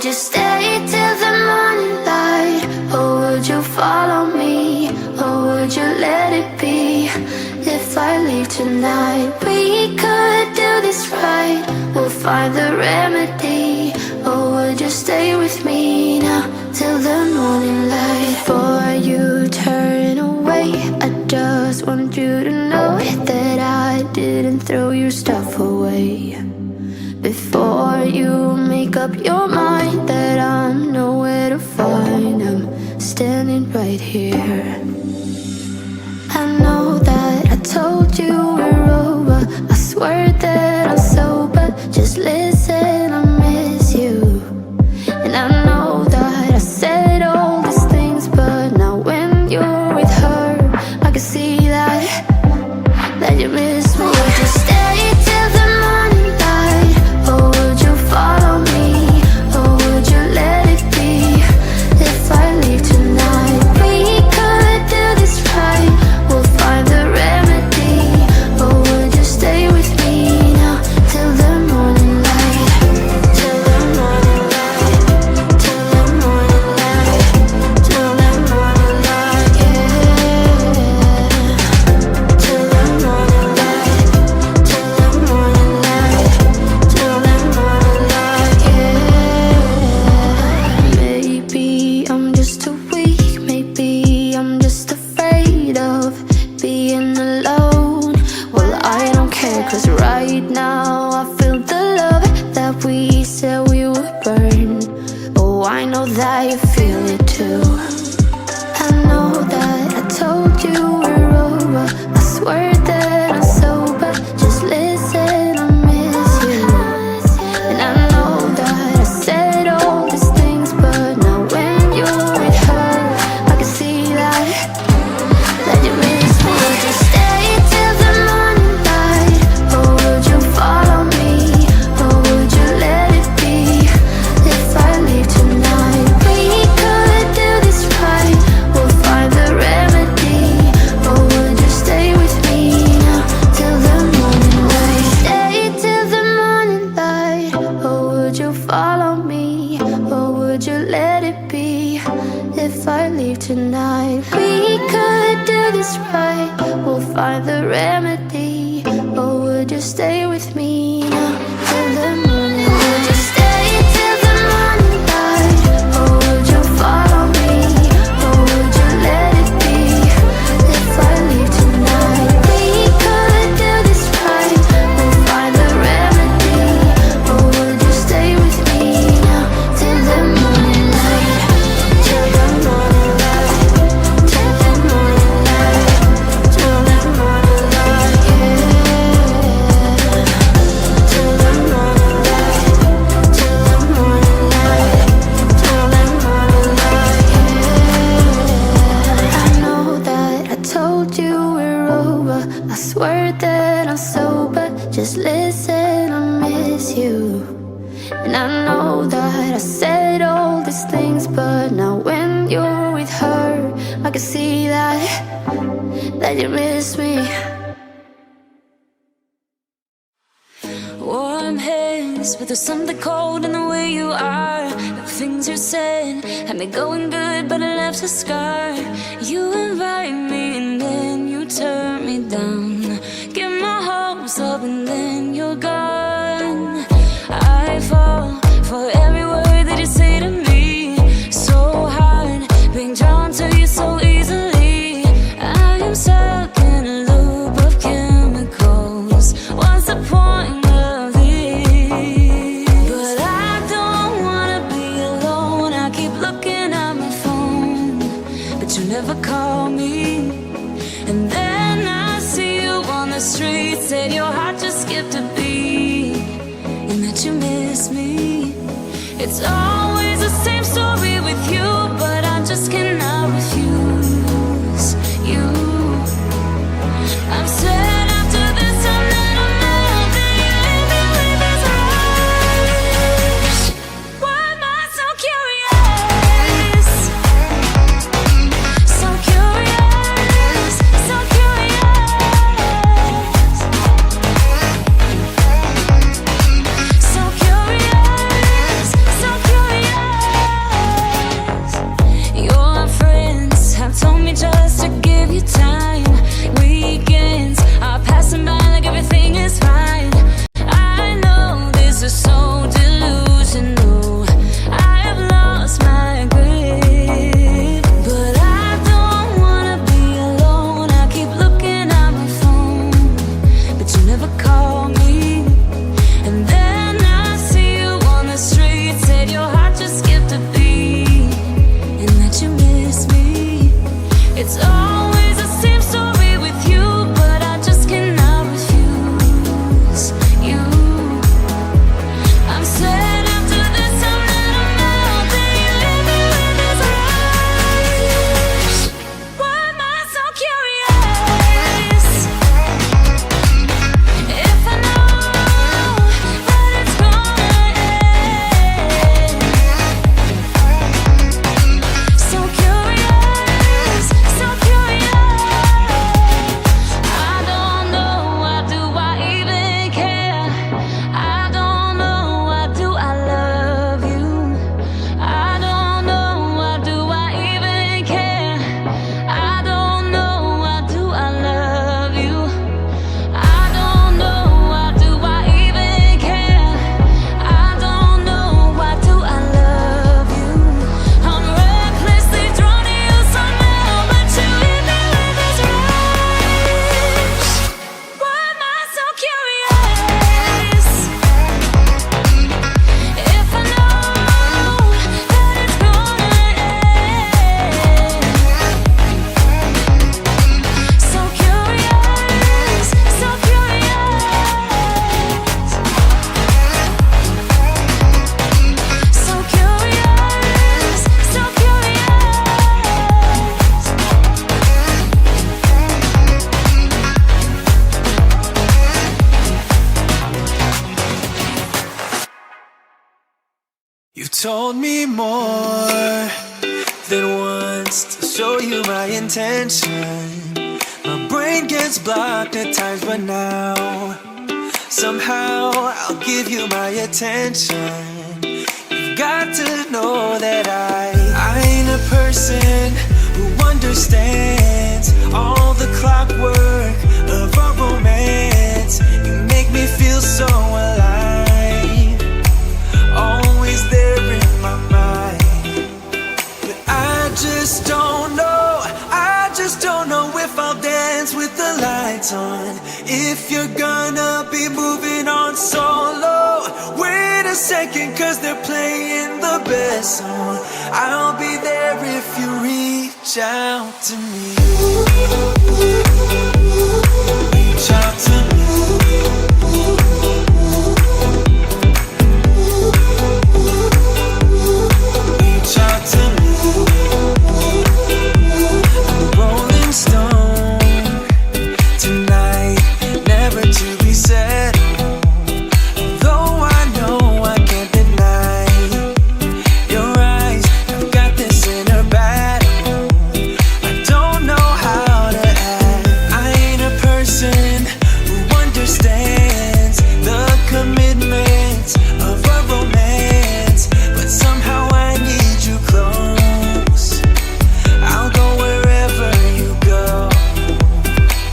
would you stay till the morning light? Or would you follow me? Or would you let it be? If I leave tonight, we could do this right. We'll find the remedy. Or would you stay with me now till the morning light? Before you turn away, I just want you to know that I didn't throw your stuff away. Before you make up your mind that I'm nowhere to find, I'm standing right here. I know that I told you we're over, I swear that I'm sober. Just listen, I miss you. And I know that I said all these things, but now when you're with her, I can see that you miss me. Would you stay till the morning light? Or would you follow me? Or would you let it be? If I leave tonight, we could do this right. We'll find the remedy. Or would you stay with me now till the morning light? Till the morning light. Till the morning light. Till the morning light, yeah. Till the morning light. Till the morning light. Till the morning light, yeah. Maybe I'm just too weak. Maybe I'm just afraid of being alone. Well, I don't care, 'cause right now I feel the love that we said we would burn. Oh, I know that you feel it too. I know that I told you we're over, I swear that I'm sober. Just listen, I miss you. And I know that I said all these things, but now when you're with her, I can see that you miss me. Would you stay till the morning light? Or would you follow me? Or would you let it be? If I leave tonight, we could do this right. We'll find the remedy. Or would you stay with me now till the morning light? Stay till the morning light. Or would you follow me? Or would you let it be? If I leave tonight, we could do this right. We'll find the remedy. Or would you stay with me now till the morning light? Would you stay till the morning light? Or would you follow me? Or would you let it be? If I leave tonight, we could do this right. We'll find the remedy. Or would you stay with me now till the morning light? Till the morning light. Till the morning light. Till the morning light, yeah. Till the morning light. Till the morning light. Till the morning light, yeah. I know that I told you we're over, I swear that I'm sober. Just listen, I miss you. And I know that I said all these things, but now when you're with her, I can see that you miss me. Warm hands, but there's something cold in the way you are. The things you said had me going good, but it left a scar. You invite me and then you turn me down. Get my hopes up and then you're gone. I fall for every word that you say to me. So hard, being drawn to you so easily. I am stuck in a loop of chemicals. What's the point of this? But I don't wanna be alone. I keep looking at my phone, but you never call me. And then I see you on the street, said your heart just skipped a beat, and that you miss me. It's always the same story with you, but I just cannot refuse you. I'm sad after this time that I'm out, that you leave me with this rush. Why am I so curious? So curious, so curious. So curious, so curious. always the same story with you, but I just cannot refuse you. I'm sad after this time that I'm out, then you leave me with this rush. Why am I so curious? If I know that it's gonna end. So curious, so curious. I don't know, why do I even care? I don't know, why do I love you? I don't know, why do I even care? I don't know, why do I love you? I don't know, why do I even care? I don't know, why do I love you? I'm recklessly drawn to you somehow, but you leave me with this rush. Why am I so curious? If I know that it's gonna end. So curious, so curious. So curious, so curious. You told me more than once to show you my intention. My brain gets blocked at times, but now somehow I'll give you my attention. You've got to know that I ain't a person who understands all the clockwork of our romance. You make me feel so alive, always there in my mind. But I just don't know, I just don't know if I'll dance with the lights on. If you're gonna be moving on solo, wait a second, cause they're playing the best song. I'll be there if you reach out to me. Reach out to me. Reach out to me. I'm a rolling stone tonight, never to be settled. Though I know I can't deny your eyes, I've got this inner battle. I don't know how to act. I ain't a person who understands the commitment of a romance, but somehow I need you close. I'll go wherever you go.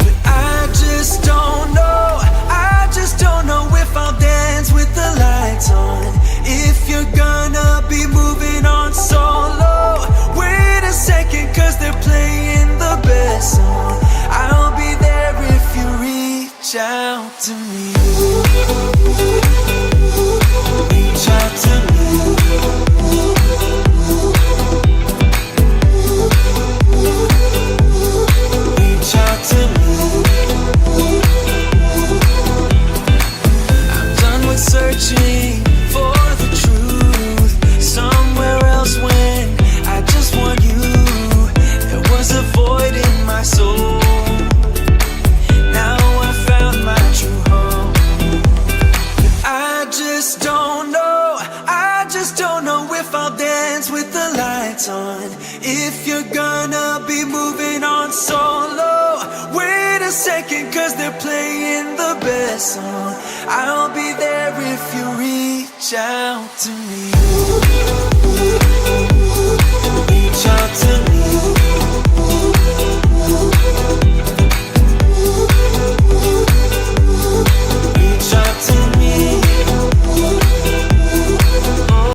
But I just don't know, I just don't know if I'll dance with the lights on. If you're gonna be moving on solo, wait a second, cause they're playing the best song. I'll be there if you reach out to me. Reach out to me. Reach out to me. I'm done with searching for the truth somewhere else when I just want you. There was a void in my soul. Now I found my true home. But I just don't know, I just don't know if I'll dance with the lights on. If you're gonna be moving on solo, wait a second, cause they're playing the best song. I'll be there if you reach out to me.